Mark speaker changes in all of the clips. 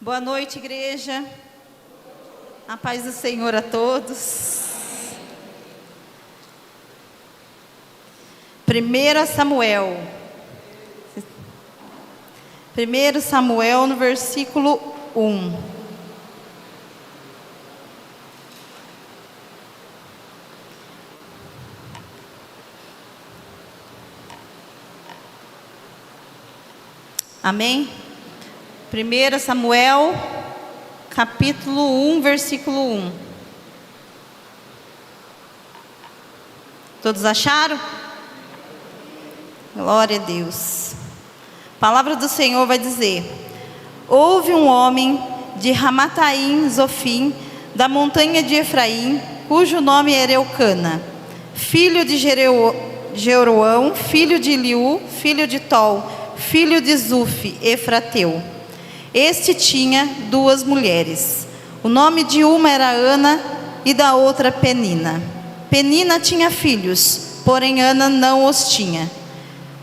Speaker 1: Boa noite, igreja. A paz do Senhor a todos. 1 Samuel. 1 Samuel no versículo 1. Amém? 1 Samuel, capítulo 1, versículo 1. Todos acharam? Glória a Deus. A palavra do Senhor vai dizer: houve um homem de Ramataim Zofim, da montanha de Efraim, cujo nome era Eucana, filho de Jeroão, filho de Eliú, filho de Tol, filho de Zufi, Efrateu. Este tinha duas mulheres. O nome de uma era Ana e da outra Penina. Penina tinha filhos, porém Ana não os tinha.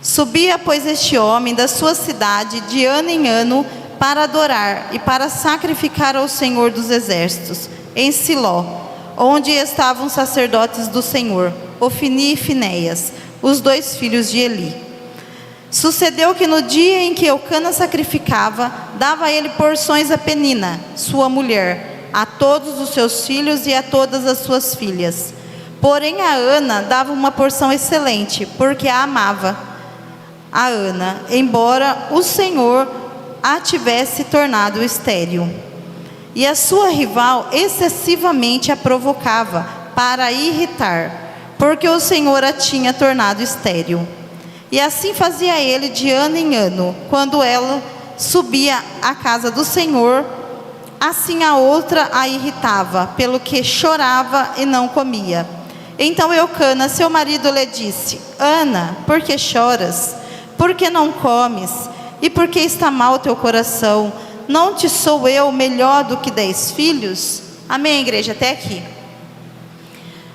Speaker 1: Subia, pois, este homem da sua cidade de ano em ano para adorar e para sacrificar ao Senhor dos Exércitos, em Siló, onde estavam os sacerdotes do Senhor, Ofni e Finéias, os dois filhos de Eli. Sucedeu que no dia em que Eucana sacrificava, dava ele porções a Penina, sua mulher, a todos os seus filhos e a todas as suas filhas. Porém a Ana dava uma porção excelente, porque a amava, a Ana, embora o Senhor a tivesse tornado estéril. E a sua rival excessivamente a provocava para a irritar, porque o Senhor a tinha tornado estéril. E assim fazia ele de ano em ano, quando ela subia à casa do Senhor, assim a outra a irritava, pelo que chorava e não comia. Então Eucana, seu marido, lhe disse: Ana, por que choras? Por que não comes? E por que está mal teu coração? Não te sou eu melhor do que 10 filhos? Amém, igreja? Até aqui.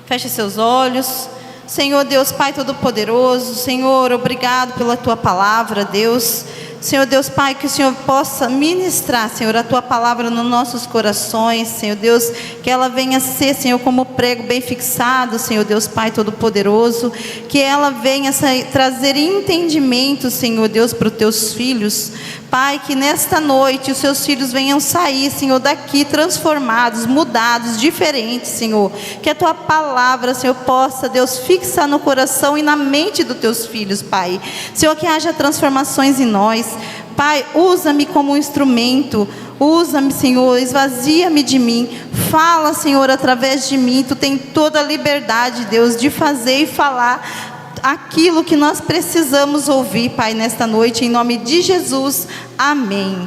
Speaker 1: Feche seus olhos. Senhor Deus, Pai Todo-Poderoso, Senhor, obrigado pela Tua palavra, Deus. Senhor Deus, Pai, que o Senhor possa ministrar, Senhor, a Tua palavra nos nossos corações, Senhor Deus, que ela venha ser, Senhor, como prego bem fixado, Senhor Deus, Pai Todo-Poderoso, que ela venha trazer entendimento, Senhor Deus, para os Teus filhos. Pai, que nesta noite os Seus filhos venham sair, Senhor, daqui transformados, mudados, diferentes, Senhor. Que a Tua palavra, Senhor, possa, Deus, fixar no coração e na mente dos Teus filhos, Pai. Senhor, que haja transformações em nós. Pai, usa-me como um instrumento. Usa-me, Senhor, esvazia-me de mim. Fala, Senhor, através de mim. Tu tem toda a liberdade, Deus, de fazer e falar aquilo que nós precisamos ouvir, Pai, nesta noite, em nome de Jesus, amém.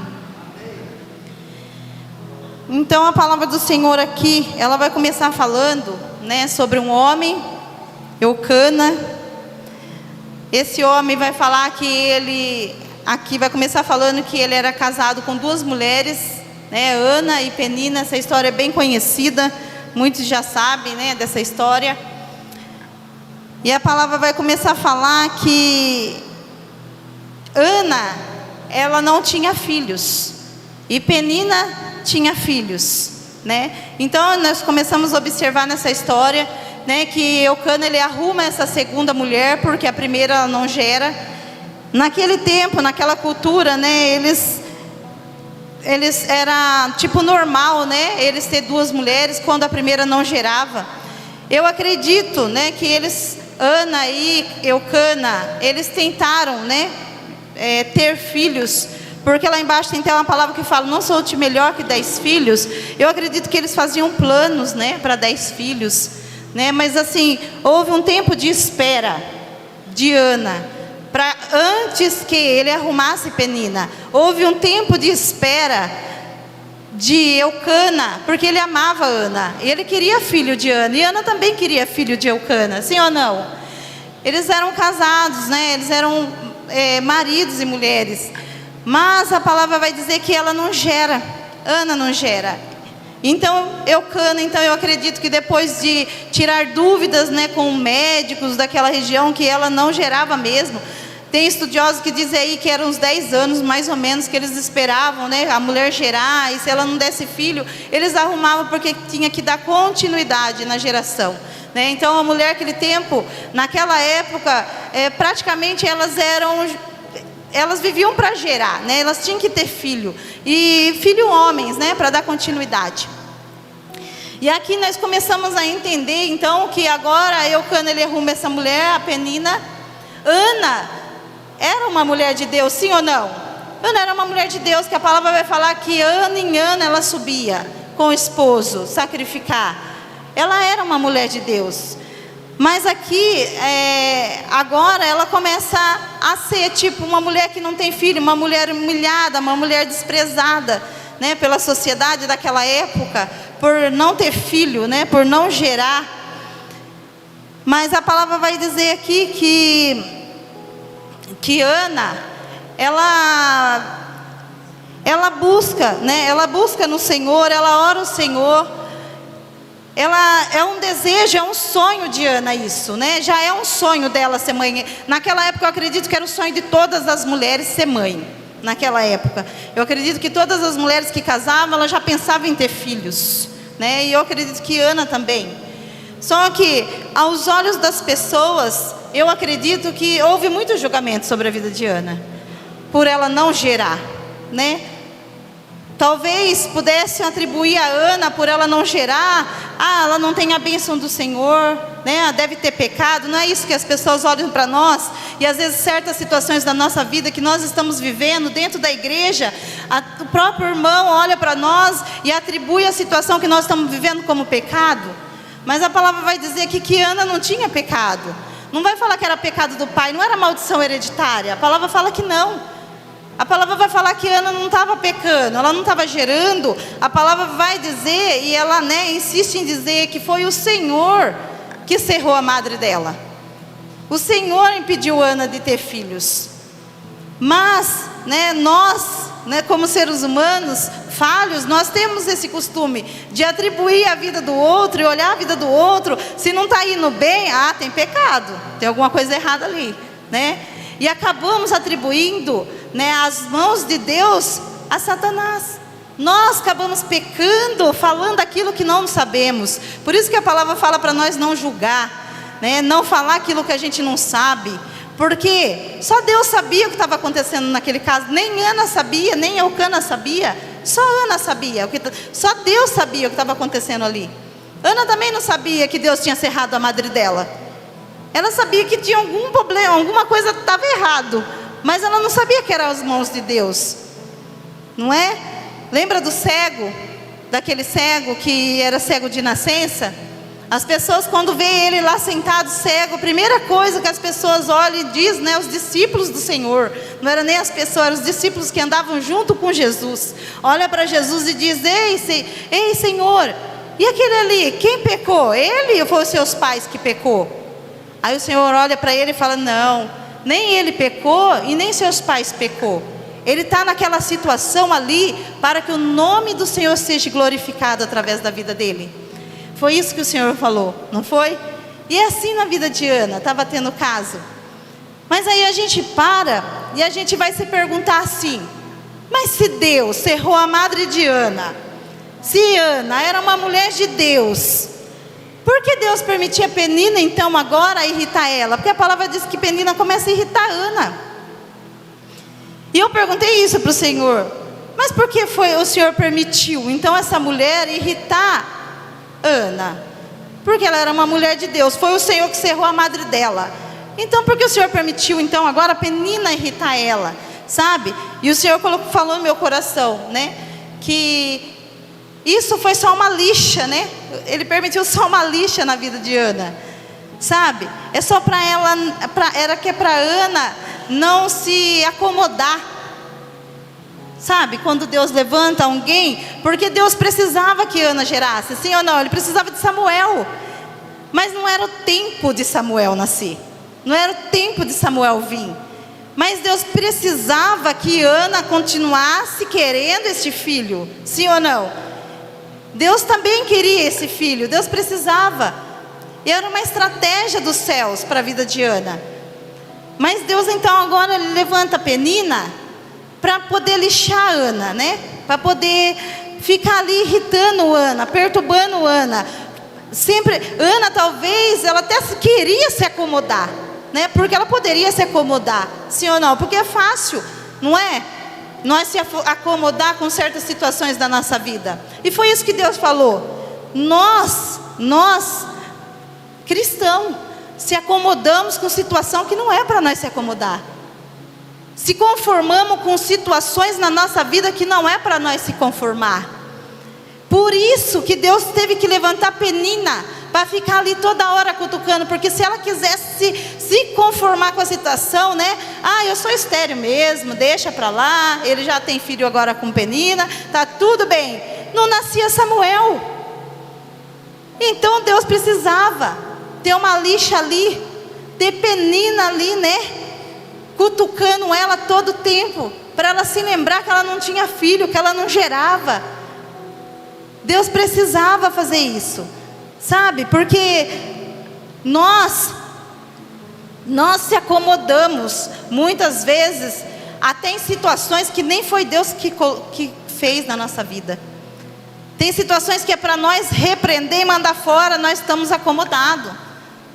Speaker 1: Então a palavra do Senhor aqui, ela vai começar falando, né, sobre um homem, Eucana. Esse homem vai falar que ele, aqui vai começar falando que ele era casado com duas mulheres, né, Ana e Penina. Essa história é bem conhecida, muitos já sabem, né, dessa história. E a palavra vai começar a falar que Ana, ela não tinha filhos, e Penina tinha filhos, né? Então nós começamos a observar nessa história, né, que Eucana, ele arruma essa segunda mulher, porque a primeira ela não gera. Naquele tempo, naquela cultura, né, eles era tipo normal, né, eles ter duas mulheres quando a primeira não gerava. Eu acredito, né, que eles, Ana e Eucana, eles tentaram, né, ter filhos, porque lá embaixo tem até uma palavra que fala: não sou-te melhor que 10 filhos. Eu acredito que eles faziam planos, né, para 10 filhos, né, mas assim, houve um tempo de espera de Ana, para antes que ele arrumasse Penina. Houve um tempo de espera de Eucana, porque ele amava Ana, e ele queria filho de Ana, e Ana também queria filho de Eucana, sim ou não? Eles eram casados, né? Eles eram maridos e mulheres, mas a palavra vai dizer que ela não gera, Ana não gera. Então Eucana, então eu acredito que depois de tirar dúvidas, né, com médicos daquela região, que ela não gerava mesmo, Tem estudiosos que dizem aí que eram uns 10 anos, mais ou menos, que eles esperavam, né, a mulher gerar, e se ela não desse filho, eles arrumavam porque tinha que dar continuidade na geração, né? Então, a mulher naquele tempo, naquela época, praticamente elas viviam para gerar, né? Elas tinham que ter filho, e filho homens, né, para dar continuidade. E aqui nós começamos a entender, então, que agora Eucana, ele arruma essa mulher, a Penina. Ana era uma mulher de Deus, sim ou não? Ana era uma mulher de Deus, que a palavra vai falar que ano em ano ela subia com o esposo, sacrificar. Ela era uma mulher de Deus. Mas aqui, agora ela começa a ser tipo uma mulher que não tem filho, uma mulher humilhada, uma mulher desprezada, né, pela sociedade daquela época, por não ter filho, né, por não gerar. Mas a palavra vai dizer aqui que Ana, ela busca, né, ela busca no Senhor, ela ora ao Senhor. Ela é um desejo, é um sonho de Ana isso, né? Já é um sonho dela ser mãe. Naquela época eu acredito que era o sonho de todas as mulheres ser mãe. Naquela época, eu acredito que todas as mulheres que casavam, elas já pensavam em ter filhos, né? E eu acredito que Ana também. Só que aos olhos das pessoas, eu acredito que houve muito julgamento sobre a vida de Ana, por ela não gerar, né? Talvez pudessem atribuir a Ana por ela não gerar, ela não tem a bênção do Senhor, né? Deve ter pecado. Não é isso que as pessoas olham para nós. E às vezes certas situações da nossa vida que nós estamos vivendo dentro da igreja, o próprio irmão olha para nós e atribui a situação que nós estamos vivendo como pecado. Mas a palavra vai dizer aqui que Ana não tinha pecado. Não vai falar que era pecado do pai, não era maldição hereditária. A palavra fala que não. A palavra vai falar que Ana não estava pecando, ela não estava gerando. A palavra vai dizer, e ela, né, insiste em dizer que foi o Senhor que cerrou a madre dela. O Senhor impediu Ana de ter filhos. Mas, né, nós, né, como seres humanos falhos, nós temos esse costume de atribuir a vida do outro e olhar a vida do outro. Se não está indo bem, tem pecado, tem alguma coisa errada ali, né? E acabamos atribuindo, né, as mãos de Deus a Satanás. Nós acabamos pecando, falando aquilo que não sabemos. Por isso que a palavra fala para nós não julgar, né, não falar aquilo que a gente não sabe. Porque só Deus sabia o que estava acontecendo naquele caso. Nem Ana sabia, nem Eucana sabia. Só Ana sabia, só Deus sabia o que estava acontecendo ali. Ana também não sabia que Deus tinha cerrado a madre dela. Ela sabia que tinha algum problema, alguma coisa estava errado, mas ela não sabia que eram as mãos de Deus, não é? Lembra do cego, daquele cego que era cego de nascença? As pessoas, quando veem ele lá sentado cego, a primeira coisa que as pessoas olham e dizem, né, os discípulos do Senhor, não eram nem as pessoas, eram os discípulos que andavam junto com Jesus, olha para Jesus e diz: ei Senhor, e aquele ali, quem pecou? Ele ou foi os seus pais que pecou? Aí o Senhor olha para ele e fala: não, nem ele pecou e nem seus pais pecou. Ele está naquela situação ali para que o nome do Senhor seja glorificado através da vida dele. Foi isso que o Senhor falou, não foi? E é assim na vida de Ana, estava tendo caso. Mas aí a gente para e a gente vai se perguntar assim: mas se Deus cerrou a madre de Ana, se Ana era uma mulher de Deus, por que Deus permitia Penina então agora irritar ela? Porque a palavra diz que Penina começa a irritar Ana. E eu perguntei isso para o Senhor: mas por que o Senhor permitiu então essa mulher irritar Ana? Porque ela era uma mulher de Deus, foi o Senhor que cerrou a madre dela. Então por que o Senhor permitiu então agora Penina irritar ela? Sabe? E o Senhor falou no meu coração, né, que isso foi só uma lixa, né? Ele permitiu só uma lixa na vida de Ana, sabe? É só para ela, era que é para Ana não se acomodar, sabe? Quando Deus levanta alguém, porque Deus precisava que Ana gerasse, sim ou não? Ele precisava de Samuel, mas não era o tempo de Samuel nascer, não era o tempo de Samuel vir. Mas Deus precisava que Ana continuasse querendo este filho, sim ou não? Deus também queria esse filho, Deus precisava. E era uma estratégia dos céus para a vida de Ana. Mas Deus então agora ele levanta Penina para poder lixar Ana, né? Para poder ficar ali irritando Ana, perturbando Ana. Sempre, Ana talvez, ela até queria se acomodar, né? Porque ela poderia se acomodar, sim ou não? Porque é fácil, não é? Nós se acomodar com certas situações da nossa vida. E foi isso que Deus falou. Nós, cristãos, se acomodamos com situação que não é para nós se acomodar. Se conformamos com situações na nossa vida que não é para nós se conformar. Por isso que Deus teve que levantar Penina para ficar ali toda hora cutucando, porque se ela quisesse se conformar com a situação, né? Eu sou estéril mesmo, deixa para lá, ele já tem filho agora com Penina, tá tudo bem. Não nascia Samuel. Então Deus precisava ter uma lixa ali, ter Penina ali, né? Cutucando ela todo o tempo, para ela se lembrar que ela não tinha filho, que ela não gerava. Deus precisava fazer isso, sabe? Porque nós se acomodamos muitas vezes até em situações que nem foi Deus que fez na nossa vida. Tem situações que é para nós repreender e mandar fora, nós estamos acomodados,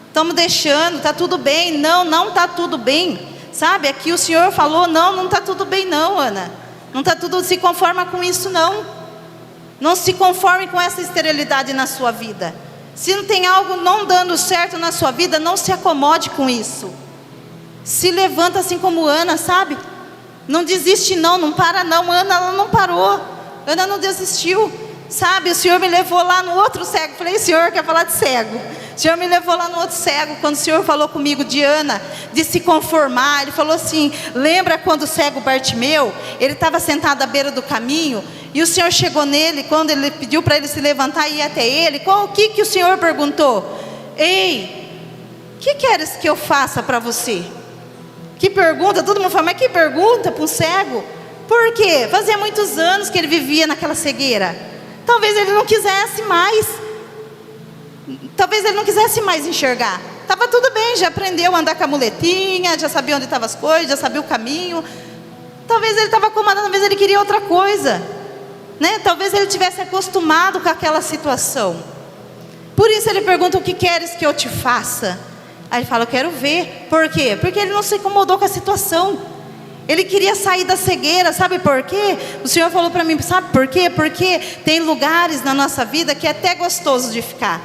Speaker 1: estamos deixando, está tudo bem. Não está tudo bem, sabe? Aqui o Senhor falou, não está tudo bem não, Ana, não está tudo, se conforma com isso não se conforme com essa esterilidade na sua vida. Se não tem algo não dando certo na sua vida, não se acomode com isso. Se levanta assim como Ana, sabe? Não desiste não para não. Ana, ela não parou. Ana não desistiu, sabe? O Senhor me levou lá no outro cego. Falei, Senhor, quer falar de cego? O Senhor me levou lá no outro cego, quando o Senhor falou comigo de Ana, de se conformar. Ele falou assim, lembra quando o cego Bartimeu, ele estava sentado à beira do caminho, e o Senhor chegou nele, quando ele pediu para ele se levantar e ir até ele, o que o Senhor perguntou? Ei, o que queres que eu faça para você? Que pergunta, todo mundo fala, mas que pergunta para um cego? Por quê? Fazia muitos anos que ele vivia naquela cegueira. Talvez ele não quisesse mais. Talvez ele não quisesse mais enxergar. Estava tudo bem, já aprendeu a andar com a muletinha, já sabia onde estavam as coisas, já sabia o caminho. Talvez ele estava acomodado, talvez ele queria outra coisa, né? Talvez ele tivesse acostumado com aquela situação. Por isso ele pergunta, o que queres que eu te faça? Aí ele fala, eu quero ver. Por quê? Porque ele não se incomodou com a situação. Ele queria sair da cegueira, sabe por quê? O Senhor falou para mim, sabe por quê? Porque tem lugares na nossa vida que é até gostoso de ficar.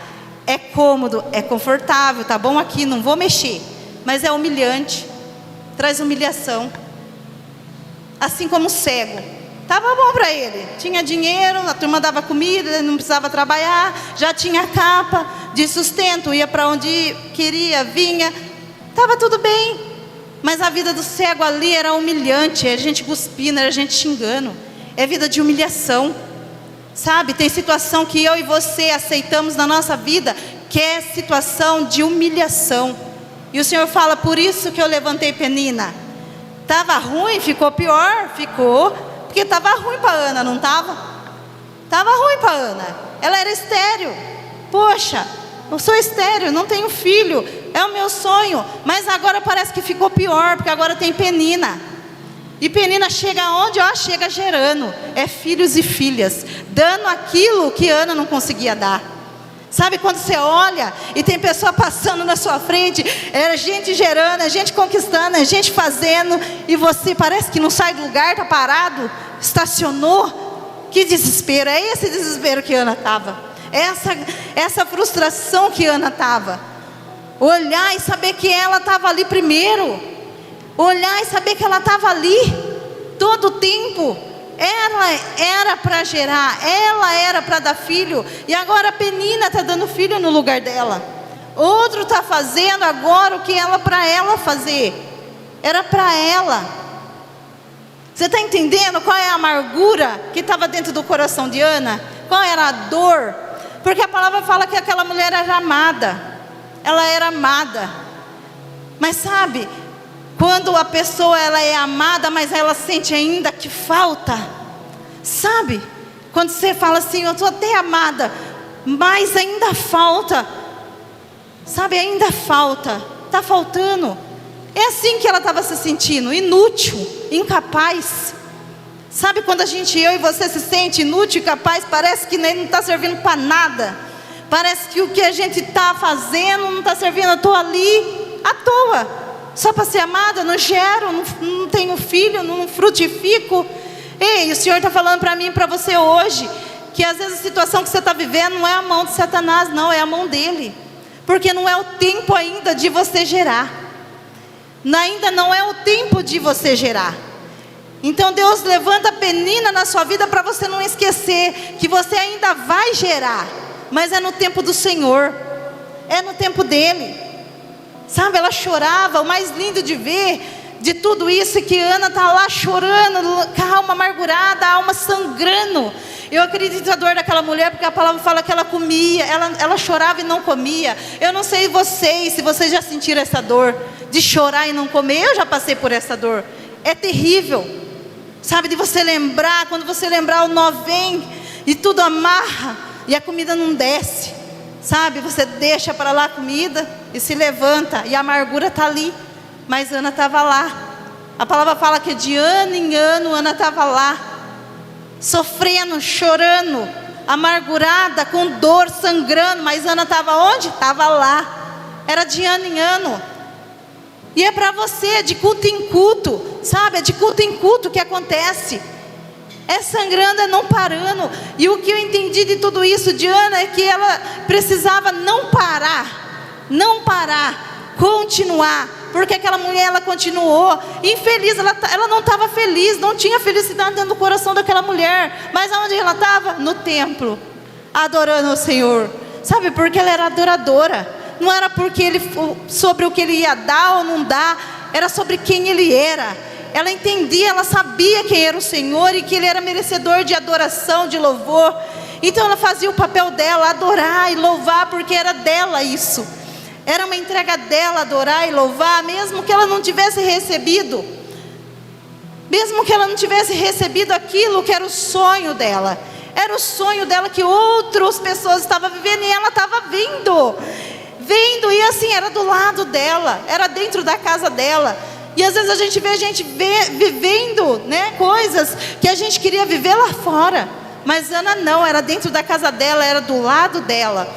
Speaker 1: É cômodo, é confortável, tá bom aqui, não vou mexer. Mas é humilhante, traz humilhação. Assim como o cego, estava bom para ele, tinha dinheiro, a turma dava comida, ele não precisava trabalhar, já tinha capa de sustento, ia para onde queria, vinha, estava tudo bem. Mas a vida do cego ali era humilhante, era gente cuspindo, era gente xingando, é vida de humilhação. Sabe, tem situação que eu e você aceitamos na nossa vida, que é situação de humilhação. E o Senhor fala, por isso que eu levantei Penina. Estava ruim, ficou pior? Ficou, porque estava ruim para Ana, não estava? Estava ruim para Ana, ela era estéril. Poxa, eu sou estéril, não tenho filho, é o meu sonho. Mas agora parece que ficou pior, porque agora tem Penina. E Penina chega aonde? Chega gerando, é filhos e filhas, dando aquilo que Ana não conseguia dar. Sabe quando você olha e tem pessoa passando na sua frente, é gente gerando, é gente conquistando, é gente fazendo, e você parece que não sai do lugar, está parado, estacionou. Que desespero, é esse desespero que Ana estava, essa frustração que Ana estava. Olhar e saber que ela estava ali primeiro, olhar e saber que ela estava ali todo o tempo. Ela era para gerar, ela era para dar filho, e agora a Penina está dando filho no lugar dela. Outro está fazendo agora o que ela para ela fazer, era para ela. Você está entendendo qual é a amargura que estava dentro do coração de Ana? Qual era a dor? Porque a palavra fala que aquela mulher era amada, ela era amada. Mas sabe, quando a pessoa ela é amada, mas ela sente ainda que falta, sabe? Quando você fala assim, eu estou até amada, mas ainda falta, sabe? Ainda falta, está faltando. É assim que ela estava se sentindo, inútil, incapaz. Sabe quando eu e você se sente inútil, incapaz, parece que nem não está servindo para nada. Parece que o que a gente está fazendo não está servindo. Eu estou ali à toa, só para ser amada, não gero, não tenho filho, não frutifico. Ei, o Senhor está falando para mim e para você hoje, que às vezes a situação que você está vivendo não é a mão de Satanás, não, é a mão dele. Porque não é o tempo ainda de você gerar. Ainda não é o tempo de você gerar. Então Deus levanta a Penina na sua vida para você não esquecer que você ainda vai gerar, mas é no tempo do Senhor, é no tempo dele. Sabe, ela chorava. O mais lindo de ver de tudo isso é que Ana está lá chorando, com a alma amargurada, a alma sangrando. Eu acredito na dor daquela mulher, porque a palavra fala que ela comia, ela chorava e não comia. Eu não sei se vocês já sentiram essa dor de chorar e não comer. Eu já passei por essa dor, é terrível. Sabe, de você lembrar, quando você lembrar, o nó vem e tudo amarra e a comida não desce. Sabe, você deixa para lá a comida e se levanta e a amargura está ali. Mas Ana estava lá. A palavra fala que de ano em ano Ana estava lá, sofrendo, chorando, amargurada, com dor, sangrando. Mas Ana estava onde? Estava lá. Era de ano em ano. E é para você, de culto em culto, sabe? É de culto em culto que acontece. É sangrando, é não parando. E o que eu entendi de tudo isso de Ana é que ela precisava não parar, continuar. Porque aquela mulher, ela continuou infeliz, ela não estava feliz, não tinha felicidade dentro do coração daquela mulher. Mas aonde ela estava? No templo, adorando o Senhor. Sabe, porque ela era adoradora. Não era sobre o que ele ia dar ou não dar, era sobre quem ele era. Ela entendia, ela sabia quem era o Senhor e que ele era merecedor de adoração, de louvor. Então ela fazia o papel dela, adorar e louvar, porque era dela isso. Era uma entrega dela, adorar e louvar, mesmo que ela não tivesse recebido. Mesmo que ela não tivesse recebido aquilo que era o sonho dela. Era o sonho dela que outras pessoas estavam vivendo e ela estava vendo, e assim, era do lado dela, era dentro da casa dela. E às vezes a gente vê vivendo, né, coisas que a gente queria viver lá fora. Mas Ana não, era dentro da casa dela, era do lado dela.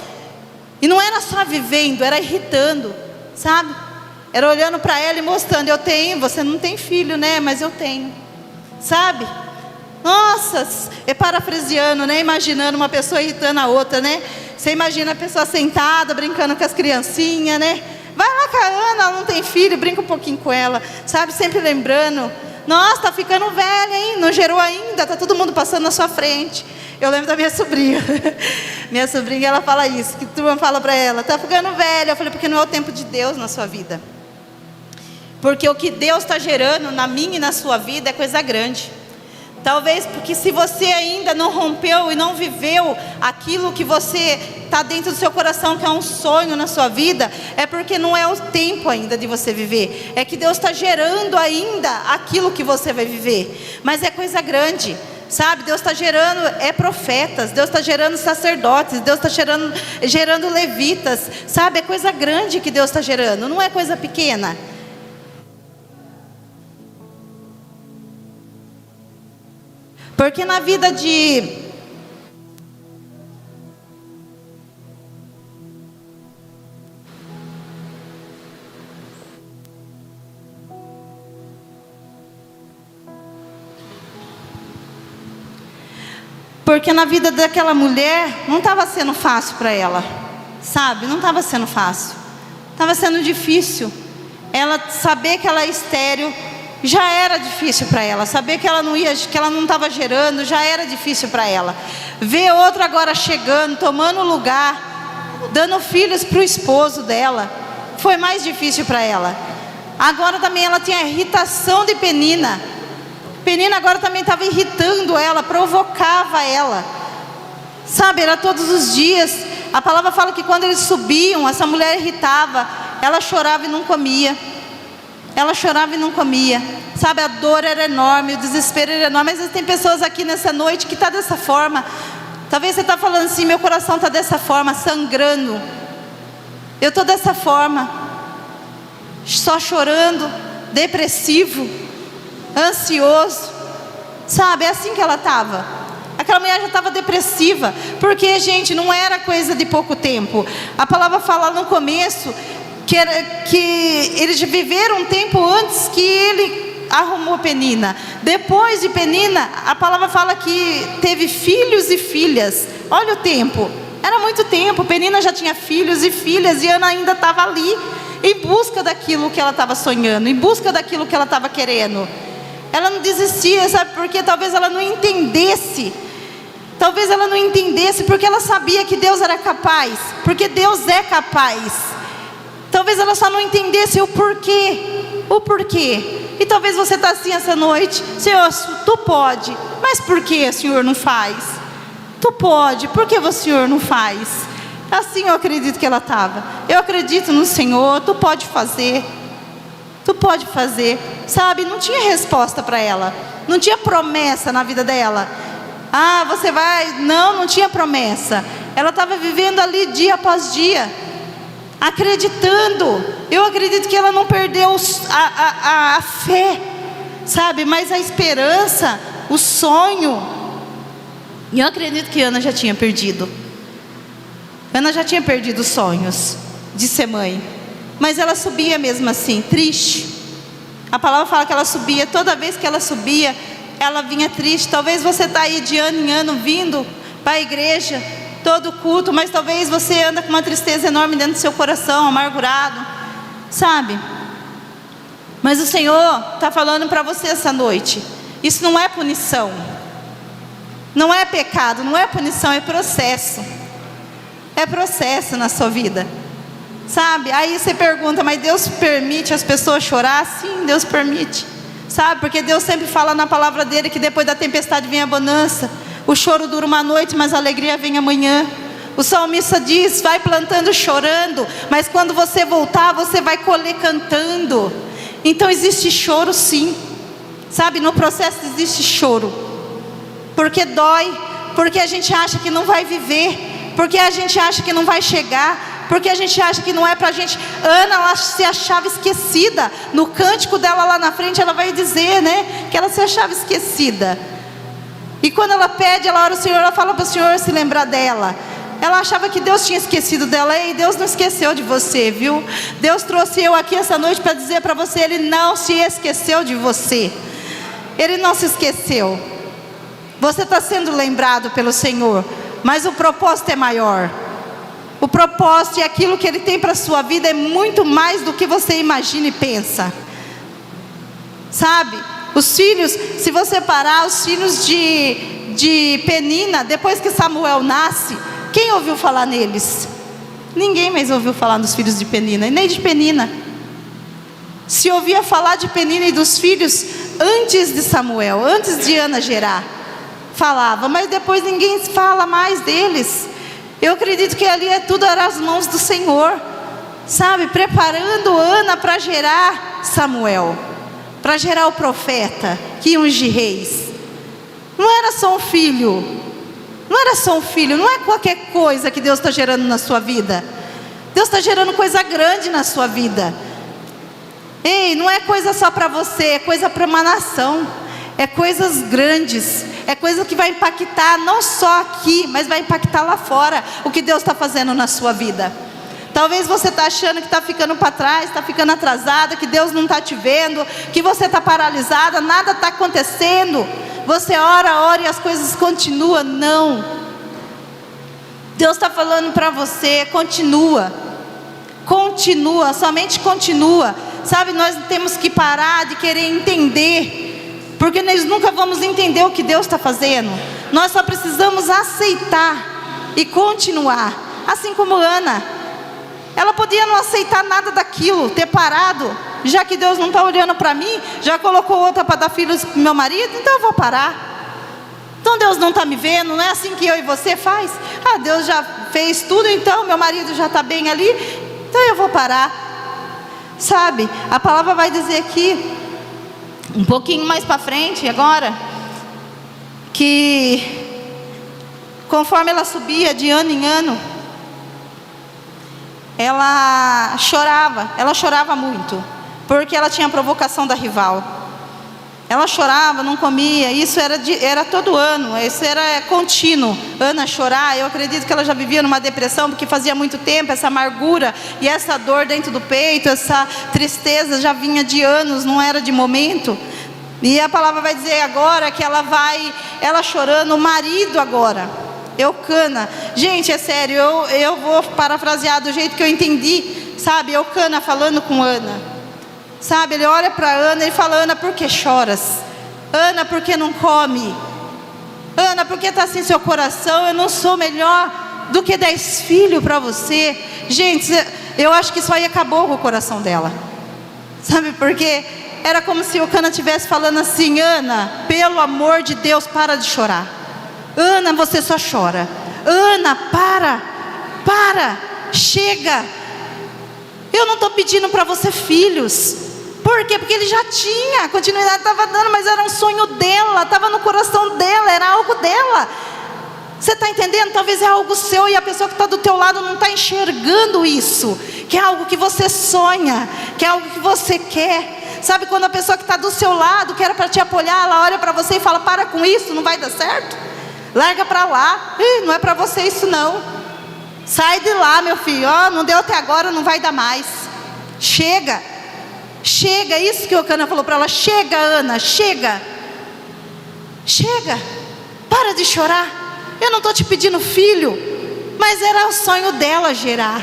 Speaker 1: E não era só vivendo, era irritando, sabe? Era olhando para ela e mostrando: eu tenho, você não tem filho, né? Mas eu tenho, sabe? Nossa, é parafraseando, né? Imaginando uma pessoa irritando a outra, né? Você imagina a pessoa sentada, brincando com as criancinhas, né? Vai lá com a Ana, ela não tem filho, brinca um pouquinho com ela, sabe? Sempre lembrando: nossa, tá ficando velha, hein? Não gerou ainda, tá todo mundo passando na sua frente. Eu lembro da minha sobrinha. Minha sobrinha, ela fala isso, que a turma fala para ela: tá ficando velha. Eu falei: porque não é o tempo de Deus na sua vida. Porque o que Deus está gerando na minha e na sua vida é coisa grande. Talvez porque se você ainda não rompeu e não viveu aquilo que você está dentro do seu coração, que é um sonho na sua vida, é porque não é o tempo ainda de você viver. É que Deus está gerando ainda aquilo que você vai viver. Mas é coisa grande, sabe? Deus está gerando profetas, Deus está gerando sacerdotes, Deus está gerando levitas, sabe? É coisa grande que Deus está gerando, não é coisa pequena. Porque na vida daquela mulher não estava sendo fácil para ela, sabe? Não estava sendo fácil, estava sendo difícil. Ela saber que ela é estéril já era difícil para ela. Saber que ela não estava gerando já era difícil para ela. Ver outra agora chegando, tomando lugar, dando filhos para o esposo dela, foi mais difícil para ela. Agora também ela tinha a irritação de Penina. Penina agora também estava irritando ela, provocava ela, sabe? Era todos os dias. A palavra fala que quando eles subiam, essa mulher irritava. Ela chorava e não comia. Ela chorava e não comia, sabe? A dor era enorme, o desespero era enorme. Mas tem pessoas aqui nessa noite que está dessa forma. Talvez você está falando assim: meu coração está dessa forma, sangrando. Eu estou dessa forma. só chorando, depressivo, ansioso. Sabe, é assim que ela estava. Aquela mulher já estava depressiva, porque, gente, não era coisa de pouco tempo. A palavra fala no começo que eles viveram um tempo antes que ele arrumou Penina. Depois de Penina, a palavra fala que teve filhos e filhas. Olha o tempo, era muito tempo. Penina já tinha filhos e filhas, e Ana ainda estava ali, em busca daquilo que ela estava sonhando, em busca daquilo que ela estava querendo. Ela não desistia, sabe? Porque talvez ela não entendesse. Talvez ela não entendesse, porque ela sabia que Deus era capaz. Porque Deus é capaz. Talvez ela só não entendesse o porquê. O porquê. E talvez você está assim essa noite. Senhor, tu pode. Mas por que o Senhor não faz? Tu pode. Por que o Senhor não faz? Assim eu acredito que ela estava. Eu acredito no Senhor. Tu pode fazer. Tu pode fazer. Sabe, não tinha resposta para ela. Não tinha promessa na vida dela. Ah, você vai... Não tinha promessa. Ela estava vivendo ali dia após dia, acreditando. Eu acredito que ela não perdeu a fé, sabe? Mas a esperança, o sonho. E eu acredito que Ana já tinha perdido. Ana já tinha perdido os sonhos de ser mãe. Mas ela subia mesmo assim, triste. A palavra fala que ela subia, toda vez que ela subia, ela vinha triste. Talvez você está aí de ano em ano vindo para a igreja, todo culto, mas talvez você anda com uma tristeza enorme dentro do seu coração, amargurado, sabe? Mas o Senhor está falando para você essa noite. Isso não é punição, não é pecado, não é punição, é processo. É processo na sua vida, sabe? Aí você pergunta, mas Deus permite as pessoas chorar? Sim, Deus permite, sabe? Porque Deus sempre fala na palavra dele que depois da tempestade vem a bonança. O choro dura uma noite, mas a alegria vem amanhã. O salmista diz, vai plantando chorando, mas quando você voltar, você vai colher cantando. Então existe choro sim, sabe? No processo existe choro, porque dói, porque a gente acha que não vai viver, porque a gente acha que não vai chegar, porque a gente acha que não é pra gente. Ana, ela se achava esquecida. No cântico dela lá na frente, ela vai dizer, né, que ela se achava esquecida. E quando ela pede, ela ora ao Senhor, ela fala para o Senhor se lembrar dela. Ela achava que Deus tinha esquecido dela. Ei, Deus não esqueceu de você, viu? Deus trouxe eu aqui essa noite para dizer para você, Ele não se esqueceu de você. Ele não se esqueceu. Você está sendo lembrado pelo Senhor, mas o propósito é maior. O propósito e aquilo que Ele tem para a sua vida é muito mais do que você imagina e pensa, sabe? Os filhos, se você parar, os filhos de Penina, depois que Samuel nasce, quem ouviu falar neles? Ninguém mais ouviu falar dos filhos de Penina, e nem de Penina. Se ouvia falar de Penina e dos filhos antes de Samuel, antes de Ana gerar, falava, mas depois ninguém fala mais deles. Eu acredito que ali tudo era as mãos do Senhor, sabe? Preparando Ana para gerar Samuel, para gerar o profeta que unge reis. Não era só um filho, não era só um filho, não é qualquer coisa que Deus está gerando na sua vida. Deus está gerando coisa grande na sua vida. Ei, não é coisa só para você, é coisa para uma nação. É coisas grandes, é coisa que vai impactar não só aqui, mas vai impactar lá fora, o que Deus está fazendo na sua vida. Talvez você está achando que está ficando para trás, está ficando atrasada, que Deus não está te vendo, que você está paralisada, nada está acontecendo. Você ora e as coisas continuam. Não. Deus está falando para você, continua. Continua, somente continua. Sabe, nós temos que parar de querer entender, porque nós nunca vamos entender o que Deus está fazendo. Nós só precisamos aceitar e continuar. Assim como Ana, ela podia não aceitar nada daquilo, ter parado. Já que Deus não está olhando para mim, já colocou outra para dar filhos para meu marido, então eu vou parar. Então Deus não está me vendo, não é assim que eu e você faz? Ah, Deus já fez tudo, então meu marido já está bem ali, então eu vou parar. Sabe, a palavra vai dizer aqui, um pouquinho mais para frente agora, que conforme ela subia de ano em ano, ela chorava muito. porque ela tinha a provocação da rival. Ela chorava, não comia, isso era todo ano, isso era contínuo. Ana chorar, eu acredito que ela já vivia numa depressão, porque fazia muito tempo, essa amargura e essa dor dentro do peito, essa tristeza já vinha de anos, não era de momento. E a palavra vai dizer agora que ela chorando, o marido agora, Eucana. Gente, é sério, eu vou parafrasear do jeito que eu entendi, sabe? Eucana falando com Ana. Sabe, ele olha para Ana e fala: Ana, por que choras? Ana, por que não come? Ana, por que está assim seu coração? Eu não sou melhor do que 10 filhos para você. Gente, eu acho que isso aí acabou com o coração dela. Sabe, porque era como se Eucana estivesse falando assim: Ana, pelo amor de Deus, para de chorar. Ana, você só chora. Ana, para, chega. Eu não estou pedindo para você filhos. Por quê? Porque ele já tinha, a continuidade estava dando, mas era um sonho dela, estava no coração dela, era algo dela. Você está entendendo? Talvez é algo seu e a pessoa que está do teu lado não está enxergando isso, que é algo que você sonha, que é algo que você quer. Sabe quando a pessoa que está do seu lado, que era para te apoiar, ela olha para você e fala: para com isso, não vai dar certo, larga para lá, não é para você isso não, sai de lá meu filho, não deu até agora, não vai dar mais, chega, isso que o Eucana falou para ela: chega Ana, chega, para de chorar, eu não estou te pedindo filho, mas era o sonho dela gerar,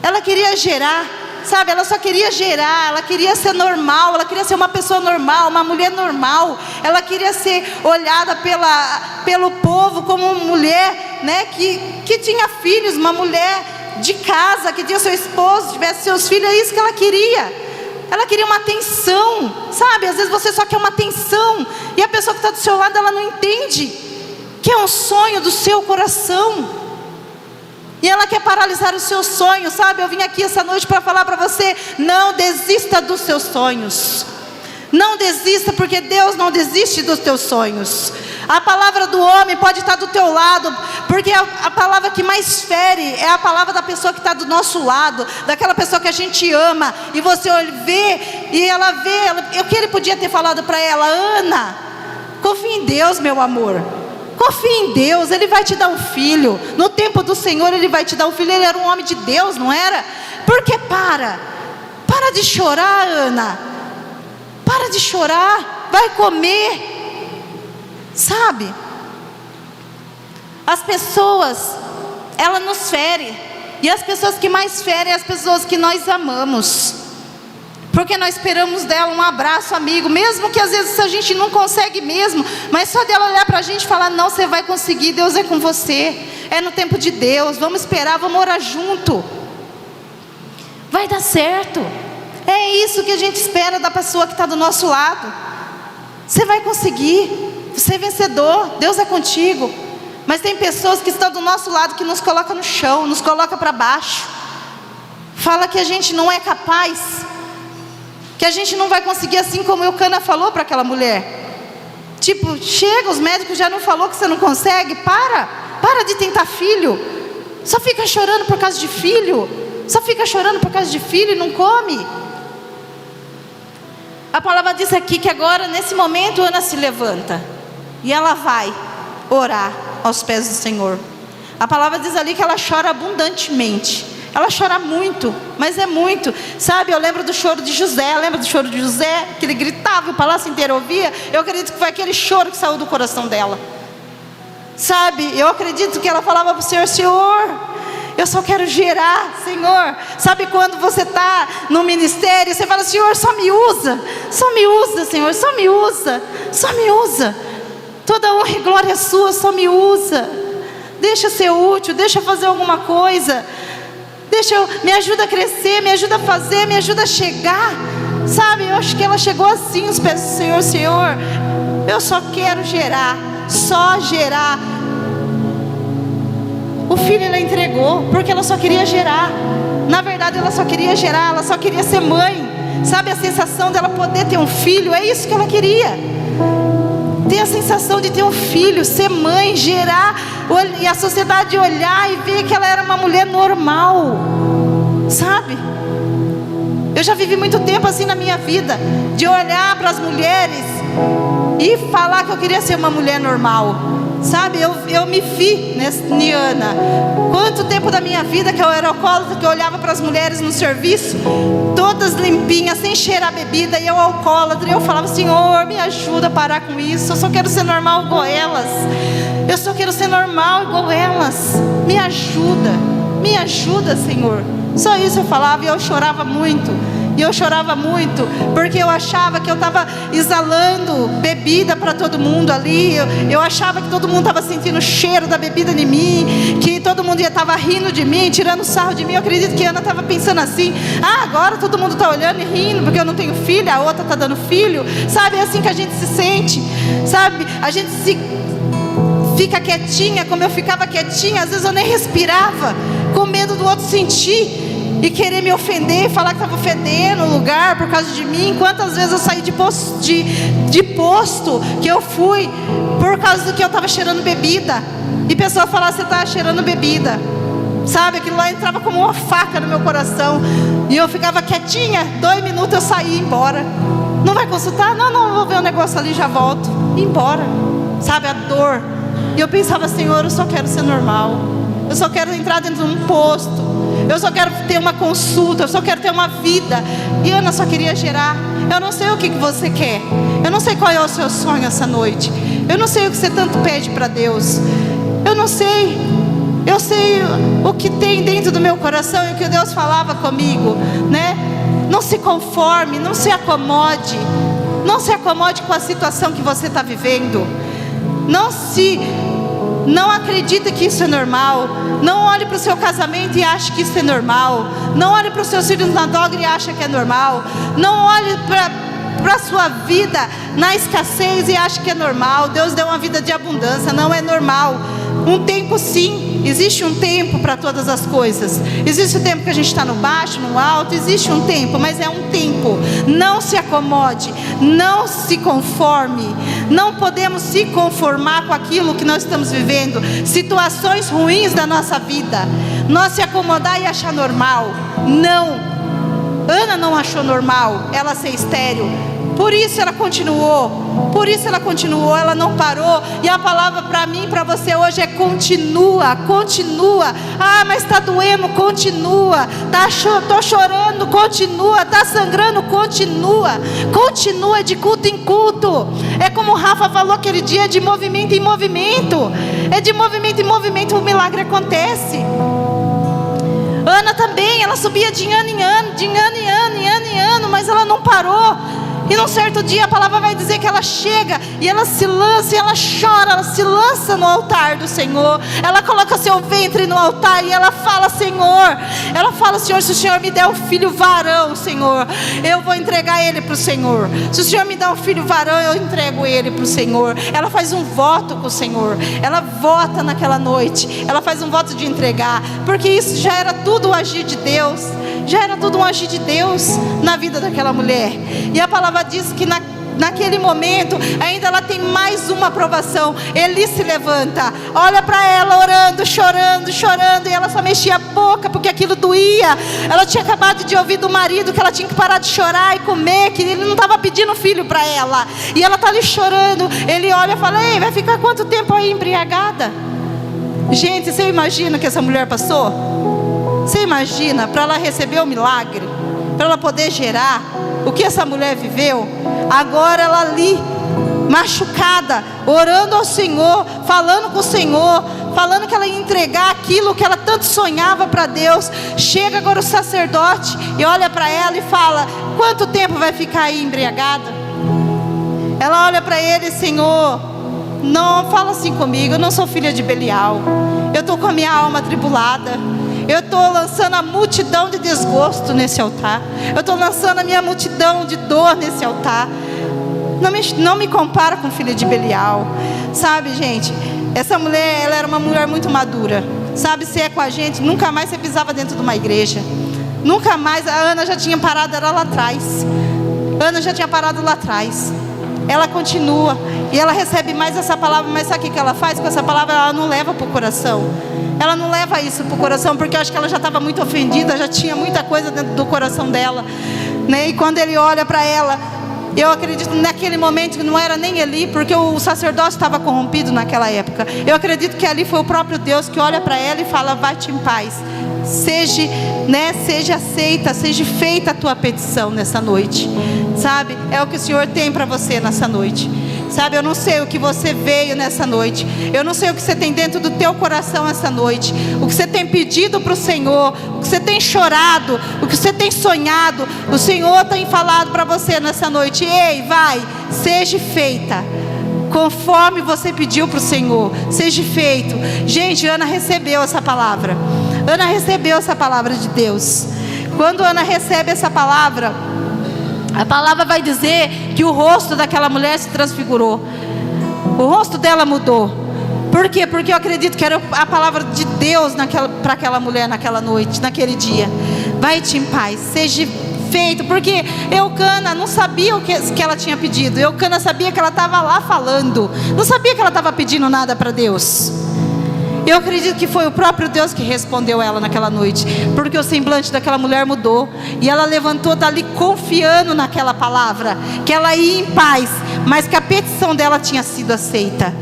Speaker 1: ela queria gerar, sabe, ela só queria gerar, ela queria ser normal, ela queria ser uma pessoa normal, uma mulher normal, ela queria ser olhada pelo povo como uma mulher, né, que tinha filhos, uma mulher de casa, que tinha seu esposo, tivesse seus filhos, é isso que ela queria. Ela queria uma atenção, sabe, às vezes você só quer uma atenção, e a pessoa que está do seu lado, ela não entende que é um sonho do seu coração, e ela quer paralisar os seus sonhos, sabe? Eu vim aqui essa noite para falar para você: não desista dos seus sonhos, não desista, porque Deus não desiste dos teus sonhos. A palavra do homem pode estar do teu lado, porque a palavra que mais fere é a palavra da pessoa que está do nosso lado, daquela pessoa que a gente ama, e você vê, e ela vê, o que ele podia ter falado para ela: Ana, confia em Deus, meu amor, confia em Deus, Ele vai te dar um filho, no tempo do Senhor Ele vai te dar um filho. Ele era um homem de Deus, não era? Porque para de chorar, Ana, para de chorar, vai comer. Sabe, as pessoas, ela nos fere, e as pessoas que mais ferem, as pessoas que nós amamos, porque nós esperamos dela um abraço amigo, mesmo que às vezes a gente não consegue mesmo, mas só dela olhar para a gente e falar: não, você vai conseguir, Deus é com você, é no tempo de Deus, vamos esperar, vamos orar junto, vai dar certo. É isso que a gente espera da pessoa que está do nosso lado. Você vai conseguir, você é vencedor, Deus é contigo. Mas tem pessoas que estão do nosso lado, que nos colocam no chão, nos coloca para baixo, fala que a gente não é capaz, que a gente não vai conseguir, assim como Eucana falou para aquela mulher. Tipo, chega, os médicos já não falou que você não consegue, para de tentar filho, só fica chorando por causa de filho, e não come. A palavra diz aqui que agora, nesse momento, Ana se levanta e ela vai orar aos pés do Senhor. A palavra diz ali que ela chora abundantemente. Ela chora muito, mas é muito. Sabe, eu lembro do choro de José. Lembra do choro de José? Que ele gritava e o palácio inteiro ouvia. Eu acredito que foi aquele choro que saiu do coração dela. Sabe, eu acredito que ela falava para o Senhor: Senhor, eu só quero gerar, Senhor. Sabe quando você está no ministério, você fala: Senhor, só me usa, Senhor, só me usa. Toda honra e glória é sua, só me usa. Deixa ser útil, deixa fazer alguma coisa. Me ajuda a crescer, me ajuda a fazer, me ajuda a chegar. Sabe, eu acho que ela chegou assim aos pés do Senhor: Senhor, eu só quero gerar, só gerar. O filho ela entregou, porque ela só queria gerar. Na verdade ela só queria gerar, ela só queria ser mãe. Sabe, a sensação dela poder ter um filho, é isso que ela queria. Ter a sensação de ter um filho, ser mãe, gerar, e a sociedade olhar e ver que ela era uma mulher normal. Sabe, Eu já vivi muito tempo assim na minha vida, de olhar para as mulheres e falar que eu queria ser uma mulher normal. Sabe, eu me vi em Ana. Quanto tempo da minha vida que eu era alcoólatra, que eu olhava para as mulheres no serviço, todas limpinhas, sem cheirar bebida, e eu alcoólatra, e eu falava: Senhor, me ajuda a parar com isso. Eu só quero ser normal igual elas. Eu só quero ser normal igual elas. Me ajuda, Senhor. Só isso eu falava, e eu chorava muito. E eu chorava muito, porque eu achava que eu estava exalando bebida para todo mundo ali. Eu achava que todo mundo estava sentindo o cheiro da bebida em mim, que todo mundo estava rindo de mim, tirando sarro de mim. Eu acredito que a Ana estava pensando assim: agora todo mundo está olhando e rindo, porque eu não tenho filho, a outra está dando filho. Sabe, é assim que a gente se sente, sabe? A gente fica quietinha, como eu ficava quietinha. Às vezes eu nem respirava, com medo do outro sentir e querer me ofender, falar que estava ofendendo o lugar por causa de mim. Quantas vezes eu saí de posto que eu fui por causa do que eu estava cheirando bebida, e pessoa falava: você está cheirando bebida. Sabe, aquilo lá entrava como uma faca no meu coração, e eu ficava quietinha. 2 minutos eu saía e ia embora. Não vai consultar? Não, vou ver um negócio ali, já volto. E embora. Sabe, a dor. E eu pensava: Senhor, eu só quero ser normal. Eu só quero entrar dentro de um posto. Eu só quero ter uma consulta. Eu só quero ter uma vida. E Ana só queria gerar. Eu não sei o que você quer. Eu não sei qual é o seu sonho essa noite. Eu não sei o que você tanto pede para Deus. Eu não sei. Eu sei o que tem dentro do meu coração e o que Deus falava comigo, né? Não se conforme, não se acomode. Não se acomode com a situação que você está vivendo. Não acredita que isso é normal. Não olhe para o seu casamento e ache que isso é normal. Não olhe para os seus filhos na droga e ache que é normal. Não olhe para a sua vida na escassez e ache que é normal. Deus deu uma vida de abundância, não é normal. Um tempo, sim, existe um tempo para todas as coisas. Existe o tempo que a gente está no baixo, no alto. Existe um tempo, mas é um tempo. Não se acomode, não se conforme. Não podemos se conformar com aquilo que nós estamos vivendo, situações ruins da nossa vida. Nós se acomodar e achar normal. Não. Ana não achou normal ela ser estéril. Por isso ela continuou, ela não parou. E a palavra para mim e para você hoje é: continua. Mas está doendo, continua. Estou chorando, continua. Está sangrando, continua de culto em culto. É como o Rafa falou aquele dia, de movimento em movimento. É de movimento em movimento, o milagre acontece. Ana também, ela subia de ano em ano, mas ela não parou. E num certo dia a palavra vai dizer que ela chega e ela se lança, e ela chora, ela se lança no altar do Senhor. Ela coloca seu ventre no altar e ela fala: Senhor, se o Senhor me der um filho varão, Senhor, eu vou entregar ele para o Senhor. Se o Senhor me der um filho varão, eu entrego ele para o Senhor. Ela faz um voto com o Senhor. Ela vota naquela noite. Ela faz um voto de entregar, porque isso já era tudo o agir de Deus. Já era tudo um agir de Deus na vida daquela mulher. E a palavra diz que naquele momento ainda ela tem mais uma aprovação. Eli se levanta, olha para ela orando, chorando, e ela só mexia a boca porque aquilo doía. Ela tinha acabado de ouvir do marido que ela tinha que parar de chorar e comer, que ele não estava pedindo filho para ela, e ela está ali chorando. Ele olha e fala: ei, vai ficar quanto tempo aí embriagada? Gente, você imagina o que essa mulher passou? Você imagina, para ela receber o milagre, para ela poder gerar, o que essa mulher viveu? Agora ela ali, machucada, orando ao Senhor, falando com o Senhor, falando que ela ia entregar aquilo que ela tanto sonhava para Deus. Chega agora o sacerdote e olha para ela e fala: quanto tempo vai ficar aí embriagada? Ela olha para ele: Senhor, não fala assim comigo, eu não sou filha de Belial. Eu estou com a minha alma atribulada. Eu estou lançando a multidão de desgosto nesse altar. Eu estou lançando a minha multidão de dor nesse altar. Não me compara com filha de Belial. Sabe, gente, essa mulher, ela era uma mulher muito madura. Sabe, se é com a gente, nunca mais você pisava dentro de uma igreja. Nunca mais. A Ana já tinha parado, era lá atrás. Ana já tinha parado lá atrás. Ela continua e ela recebe mais essa palavra. Mas sabe o que ela faz com essa palavra? Ela não leva para o coração. Ela não leva isso para o coração, porque eu acho que ela já estava muito ofendida, já tinha muita coisa dentro do coração dela. né? E quando ele olha para ela, eu acredito naquele momento que não era nem Eli, porque o sacerdócio estava corrompido naquela época. Eu acredito que ali foi o próprio Deus que olha para ela e fala: vai-te em paz, seja, né, seja aceita, seja feita a tua petição nessa noite, sabe? É o que o Senhor tem para você nessa noite. Sabe, eu não sei o que você veio nessa noite. Eu não sei o que você tem dentro do teu coração essa noite. O que você tem pedido para o Senhor. O que você tem chorado. O que você tem sonhado. O Senhor tem falado para você nessa noite: ei, vai, seja feita conforme você pediu para o Senhor. Seja feito. Gente, Ana recebeu essa palavra. Ana recebeu essa palavra de Deus. Quando Ana recebe essa palavra, a palavra vai dizer que o rosto daquela mulher se transfigurou. O rosto dela mudou. Por quê? Porque eu acredito que era a palavra de Deus para aquela mulher naquela noite, naquele dia. Vai-te em paz, seja feito. Porque Eucana não sabia o que ela tinha pedido. Eucana sabia que ela estava lá falando. Não sabia que ela estava pedindo nada para Deus. Eu acredito que foi o próprio Deus que respondeu ela naquela noite, porque o semblante daquela mulher mudou, e ela levantou dali confiando naquela palavra, que ela ia em paz, mas que a petição dela tinha sido aceita.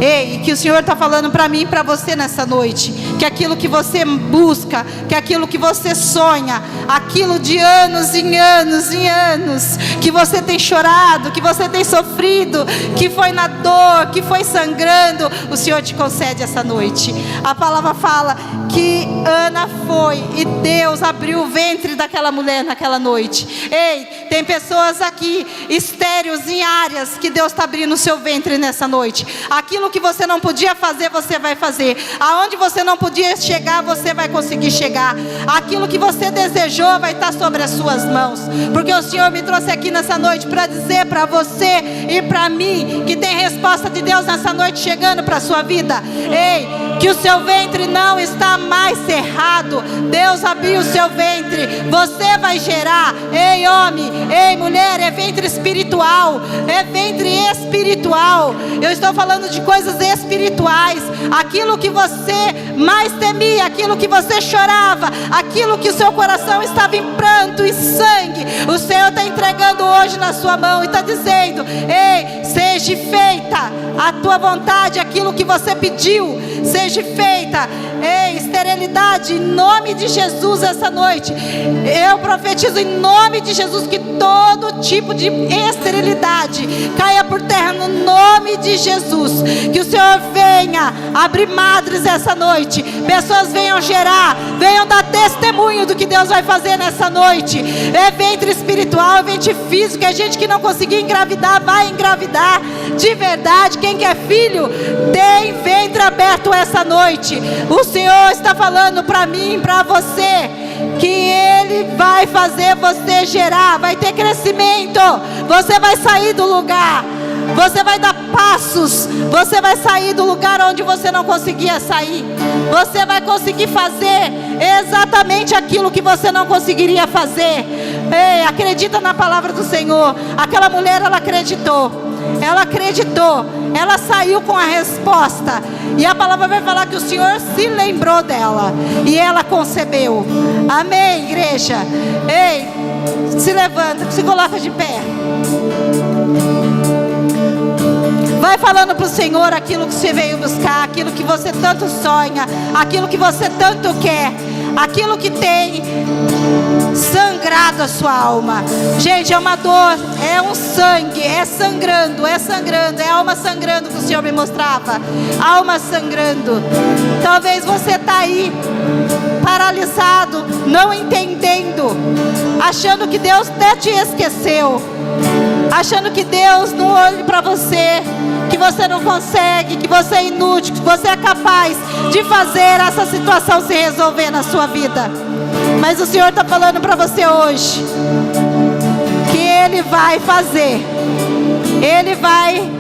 Speaker 1: Ei, que o Senhor está falando para mim e para você nessa noite, que aquilo que você busca, que aquilo que você sonha, aquilo de anos em anos em anos, que você tem chorado, que você tem sofrido, que foi na dor, que foi sangrando, o Senhor te concede essa noite. A palavra fala que Ana foi e Deus abriu o ventre daquela mulher naquela noite. Ei, tem pessoas aqui estéreis em áreas que Deus está abrindo o seu ventre nessa noite. Aquilo que você não podia fazer, você vai fazer. Aonde você não podia chegar, você vai conseguir chegar. Aquilo que você desejou vai estar sobre as suas mãos, porque o Senhor me trouxe aqui nessa noite para dizer para você e para mim que tem resposta de Deus nessa noite chegando para a sua vida. Ei, que o seu ventre não está mais cerrado. Deus abriu o seu ventre, você vai gerar. Ei, homem, ei, mulher, é ventre espiritual, é ventre espiritual. Eu estou falando de coisas espirituais. Aquilo que você mais temia, aquilo que você chorava, aquilo que o seu coração estava em pranto e sangue, o Senhor está entregando hoje na sua mão e está dizendo: ei, seja feita a tua vontade, aquilo que você pediu, seja feita. Ei, esterilidade, em nome de Jesus essa noite, eu profetizo em nome de Jesus que todo tipo de esterilidade caia por terra no nome de Jesus. Que o Senhor venha abrir madres essa noite, pessoas venham gerar, venham dar testemunho do que Deus vai fazer nessa noite. É ventre espiritual, é ventre físico, é gente que não conseguiu engravidar, vai engravidar de verdade. Quem quer filho, tem ventre aberto essa noite. O Senhor está falando para mim, para você, que Ele vai fazer você gerar, vai ter crescimento, você vai sair do lugar, você vai dar passos, você vai sair do lugar onde você não conseguia sair, você vai conseguir fazer exatamente aquilo que você não conseguiria fazer. Ei, acredita na palavra do Senhor. Aquela mulher, ela acreditou, ela saiu com a resposta, e a palavra vai falar que o Senhor se lembrou dela, e ela concebeu. Amém, igreja? Ei, se levanta, se coloca de pé. Vai falando para o Senhor aquilo que você veio buscar, aquilo que você tanto sonha, aquilo que você tanto quer, aquilo que tem sangrado a sua alma. Gente, é uma dor, é um sangue, é sangrando, é a alma sangrando que o Senhor me mostrava. Alma sangrando. Talvez você está aí paralisado, não entendendo, achando que Deus até te esqueceu, achando que Deus não olha para você, que você não consegue, que você é inútil, que você é capaz de fazer essa situação se resolver na sua vida. Mas o Senhor está falando para você hoje que Ele vai fazer, Ele vai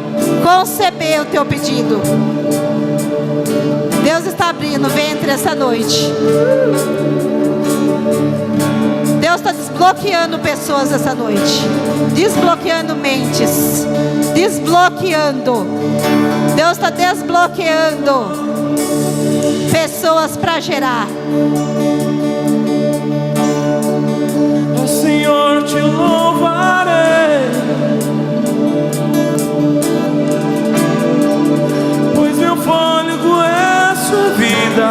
Speaker 1: conceber o teu pedido. Deus está abrindo o ventre essa noite. Deus está desbloqueando pessoas essa noite, desbloqueando mentes, desbloqueando. Deus está desbloqueando pessoas para gerar.
Speaker 2: Senhor, te louvarei, pois meu fôlego é sua vida,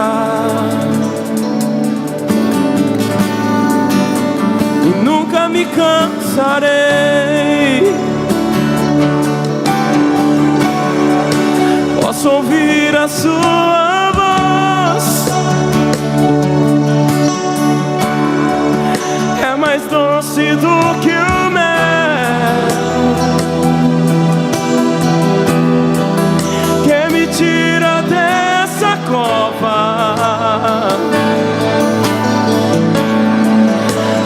Speaker 2: e nunca me cansarei. Posso ouvir a sua voz, é mais doce do que o mel, que me tira dessa cova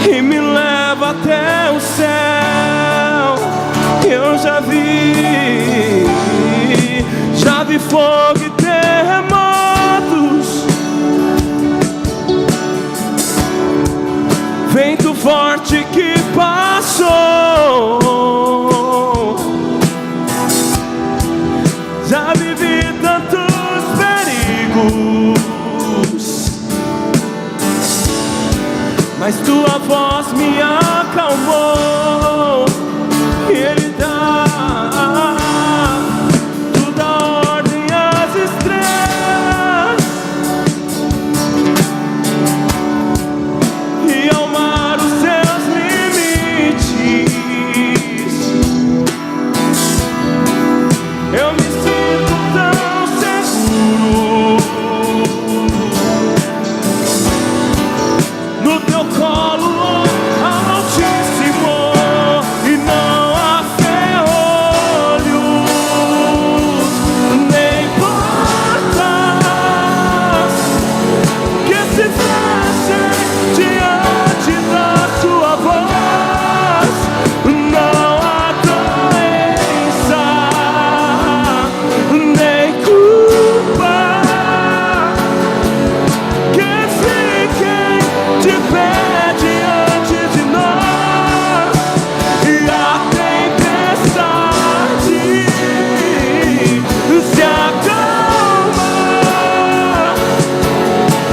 Speaker 2: e me leva até o céu. Eu já vi fogo e terremotos, vento forte que passou. Já vivi tantos perigos, mas tua voz me acalmou. E Ele dá toda ordem às estrelas e ao mar os seus limites. Eu me sinto tão seguro no teu colo, Altíssimo, e não há ferrolhos nem portas que se fechem diante da tua voz. Não há doença nem culpa que fiquem de pé diante de nós. E a tempestade se acalma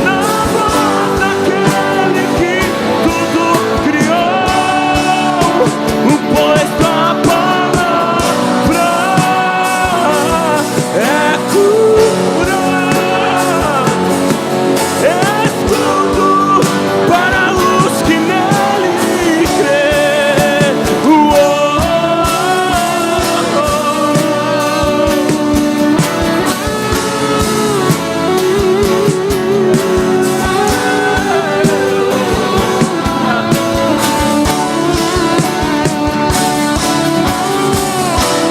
Speaker 2: na voz daquele que tudo criou, pois tua palavra é cura, escudo para os que nele crêem.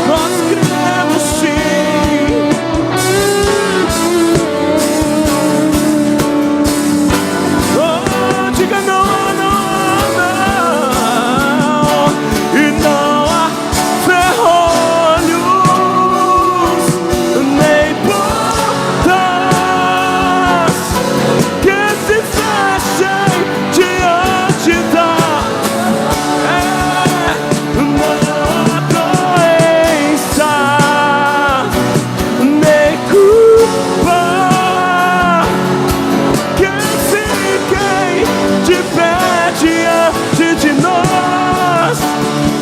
Speaker 2: Nós cremos sim. Oh, diga não, não, não. E não há ferrolhos nem portas que se fechem diante da não há doença nem culpa que fiquem de pé diante de nós.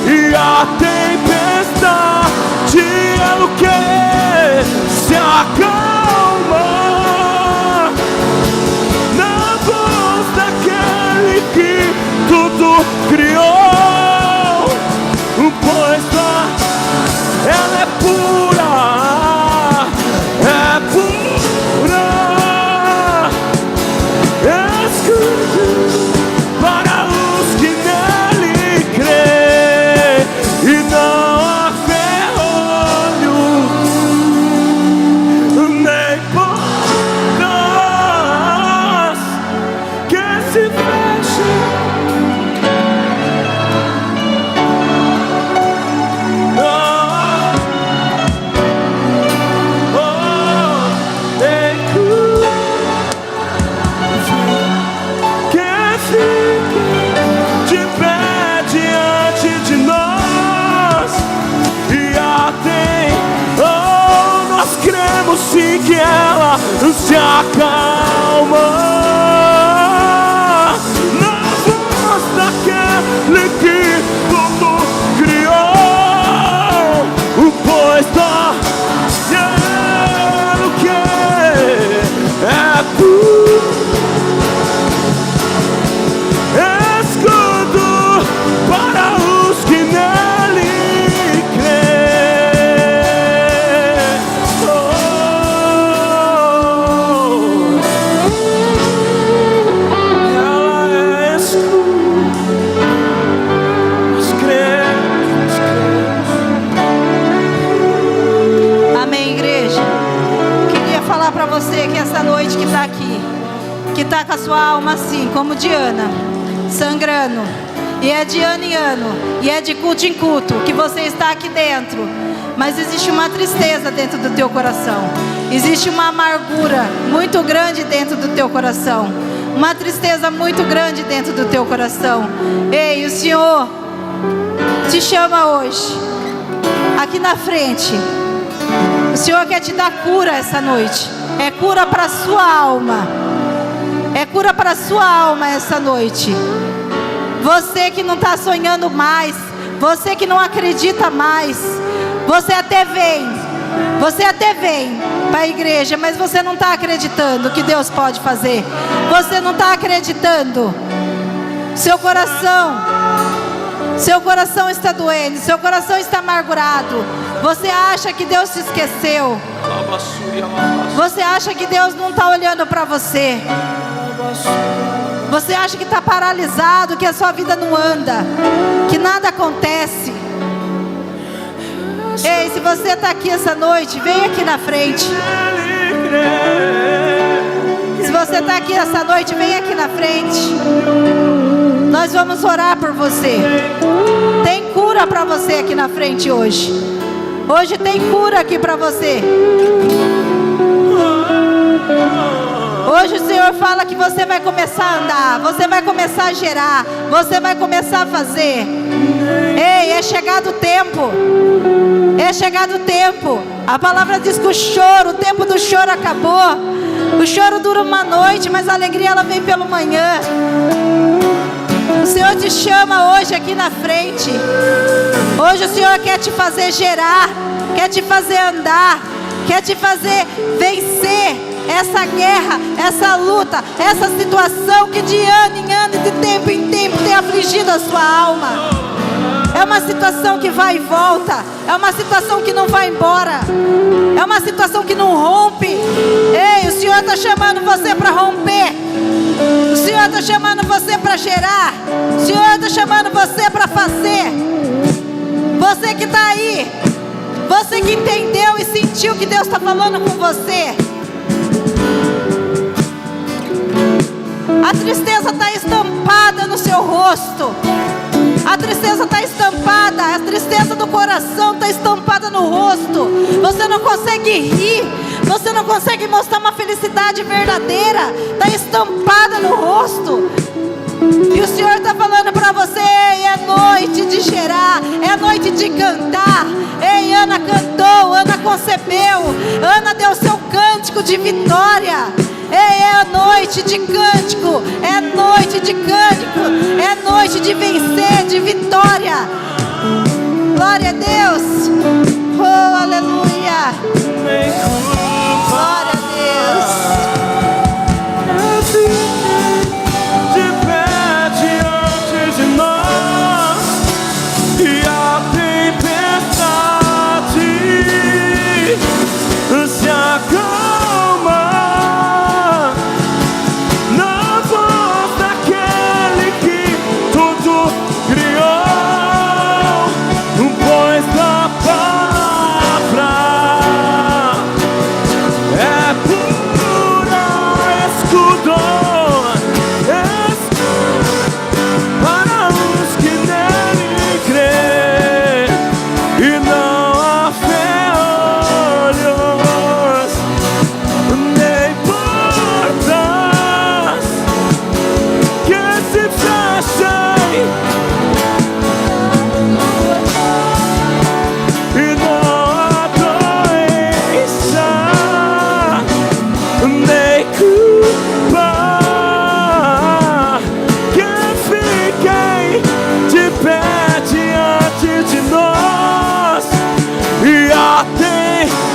Speaker 2: E a tempestade é o que se acalma na voz daquele que tudo criou, pois ela é pura, é pura, escudo para os que nele crêem. E não há ferrolho nem portas que se fechem. Nem cura que fiquem de pé diante de nós. E nós cremos sim que ela se acalma na voz daquele sonhando que é tu. Escudo para os que nele creem. Ela é escudo. Nós cremos.
Speaker 1: Amém, igreja. Queria falar para você que essa noite que está aqui, que está com a sua alma assim, como de Ana, sangrando, e é de ano em ano, e é de culto em culto, que você está aqui dentro, mas existe uma tristeza dentro do teu coração, existe uma amargura muito grande dentro do teu coração, uma tristeza muito grande dentro do teu coração. Ei, o Senhor te chama hoje, aqui na frente. O Senhor quer te dar cura essa noite, é cura para a sua alma, é cura para a sua alma essa noite. Você que não está sonhando mais, você que não acredita mais, você até vem para a igreja, mas você não está acreditando que Deus pode fazer. Você não está acreditando. Seu coração está doendo, seu coração está amargurado. Você acha que Deus se esqueceu. Você acha que Deus não está olhando para você. Você acha que está paralisado, que a sua vida não anda, que nada acontece. Ei, se você está aqui essa noite, vem aqui na frente. Se você está aqui essa noite, vem aqui na frente. Nós vamos orar por você. Tem cura para você aqui na frente hoje. Hoje tem cura aqui para você. Hoje o Senhor fala que você vai começar a andar, você vai começar a gerar, você vai começar a fazer. Ei, é chegado o tempo. É chegado o tempo. A palavra diz que o tempo do choro acabou. O choro dura uma noite, mas a alegria ela vem pela manhã. O Senhor te chama hoje aqui na frente. Hoje o Senhor quer te fazer gerar, quer te fazer andar, quer te fazer vencer essa guerra, essa luta, essa situação que de ano em ano, de tempo em tempo tem afligido a sua alma. É uma situação que vai e volta, é uma situação que não vai embora, é uma situação que não rompe. Ei, o Senhor está chamando você para romper. O Senhor está chamando você para gerar. O Senhor está chamando você para fazer. Você que está aí, você que entendeu e sentiu que Deus está falando com você. A tristeza está estampada no seu rosto. A tristeza está estampada. A tristeza do coração está estampada no rosto. Você não consegue rir. Você não consegue mostrar uma felicidade verdadeira. Está estampada no rosto. E o Senhor está falando para você: é noite de gerar, é noite de cantar. Ei, Ana cantou, Ana concebeu, Ana deu seu cântico de vitória. Ei, é noite de cântico, é noite de cântico, é noite de vencer, de vitória. Glória a Deus. Oh, aleluia. Glória a Deus.
Speaker 2: Se acalma na voz daquele que tudo criou, pois da palavra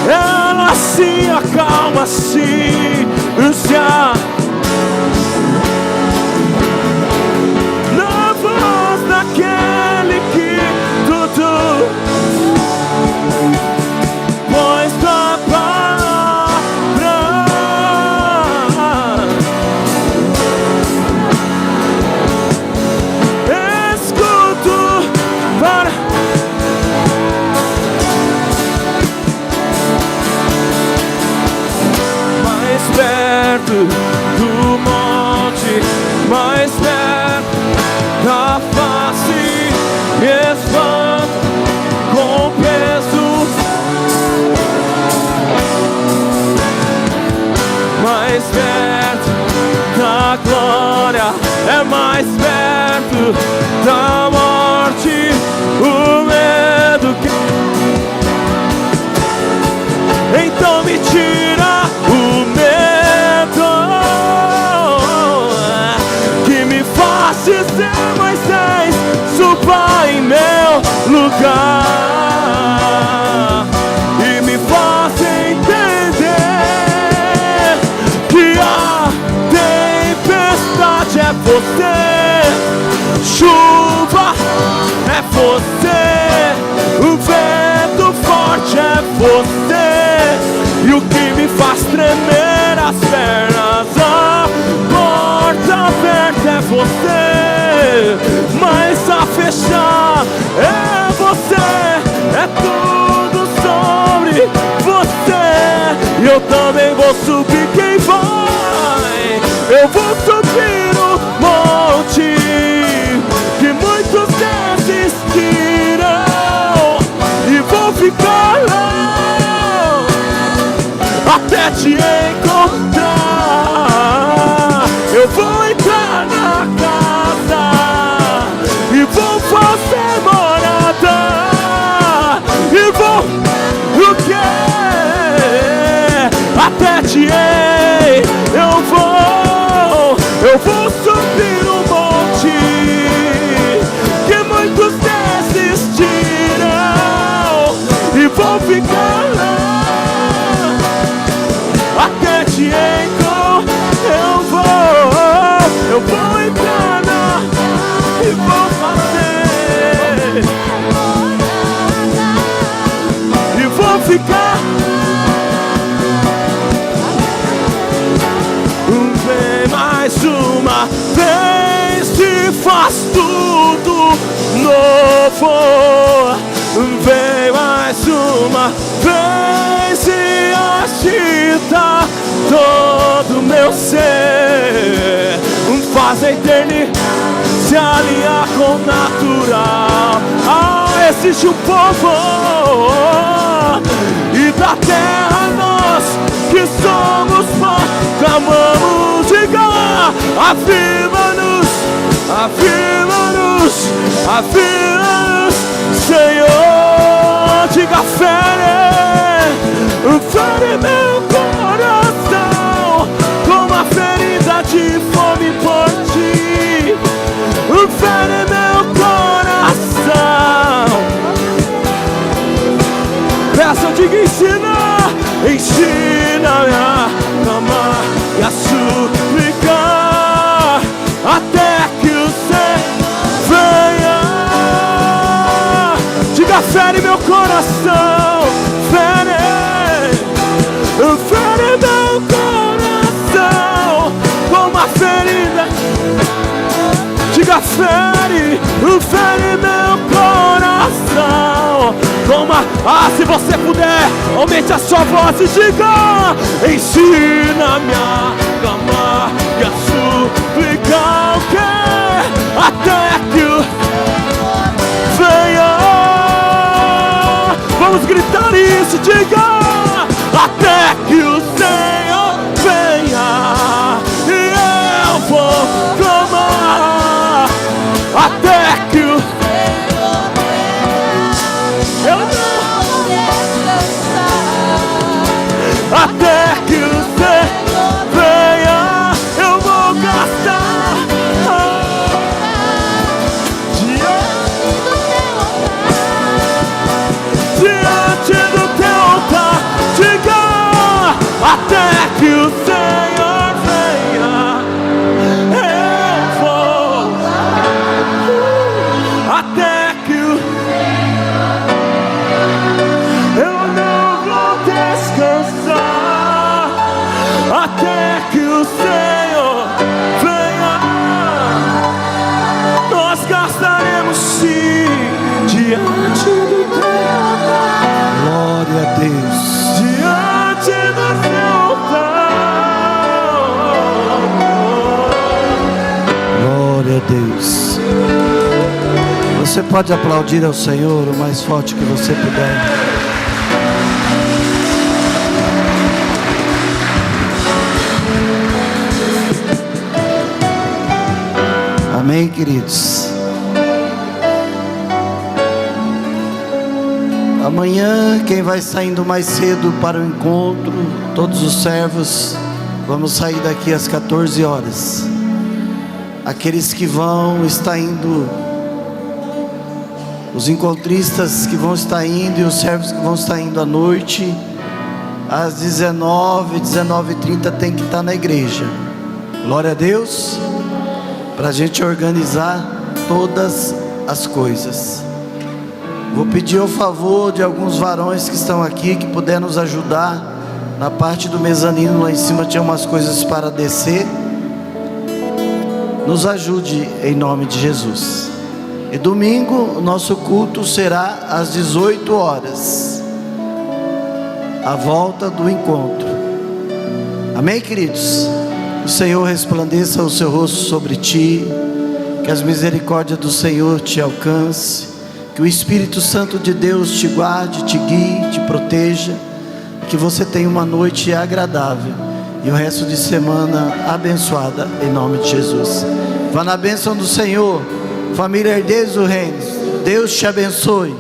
Speaker 2: ela se acalma, se na voz daquele que tudo pois tua palavra escuto para mais perto do monte, mais perto da face, me espanto com peso, mais perto da glória, é mais perto da morte, o medo que então me tira o medo que me faz dizer Moisés, suba em meu lugar e me faz entender que a tempestade é você, chuva é você, o vento forte é você. E o que me faz tremer as pernas, a porta aberta é você, mas a fechar é você, é tudo sobre você. E eu também vou subir, quem vai? Eu vou subir o monte que muitos desistiram e vou ficar lá até te encontrar. Eu vou entrar na casa e vou fazer morada e vou o quê? Até te eu vou subir o monte que muitos desistiram e vou ficar lá até te encontrar. Eu vou entrar na e vou fazer e vou ficar. Vem mais uma vez e faz tudo novo. Vem mais uma vez e agita todo meu ser. Faz a eternidade se alinhar com o natural. Existe um povo e da terra nós que somos pó, clamamos, diga, afirma-nos, afirma-nos, afirma-nos, Senhor, diga, fere meu coração, como a ferida de fome por ti, fere meu coração. Peça, diga, ensina-me a clamar e a suplicar até que o Senhor venha. Diga, fere meu coração, fere meu coração, como a ferida. Diga, fere meu coração, como se você puder, aumente a sua voz e diga, ensina-me a clamar e a suplicar o quê? Até que o venha. Vamos gritar isso, diga, até que o Senhor venha. E eu vou clamar até que o Senhor venha. Eu não descansar até que o Senhor venha. Eu vou gastar diante do teu altar, que o Senhor venha, eu vou até que eu não vou descansar até que o Senhor venha. Nós gastaremos sim diante do teu altar.
Speaker 3: Glória a Deus.
Speaker 2: Diante do seu altar.
Speaker 3: Glória a Deus. Você pode aplaudir ao Senhor o mais forte que você puder. Amém, queridos. Amanhã, quem vai saindo mais cedo para o encontro, todos os servos, vamos sair daqui às 14 horas. Aqueles que vão estar indo, os encontristas que vão estar indo e os servos que vão estar indo à noite, às 19, 19h30 tem que estar na igreja. Glória a Deus, para a gente organizar todas as coisas. Vou pedir o favor de alguns varões que estão aqui, que puder nos ajudar. Na parte do mezanino lá em cima tinha umas coisas para descer. Nos ajude em nome de Jesus. E domingo o nosso culto será às 18 horas, a volta do encontro. Amém, queridos? O Senhor resplandeça o seu rosto sobre ti, que as misericórdias do Senhor te alcance, que o Espírito Santo de Deus te guarde, te guie, te proteja, que você tenha uma noite agradável e o resto de semana abençoada em nome de Jesus. Vá na bênção do Senhor, família Herdeiros do Reino. Deus te abençoe.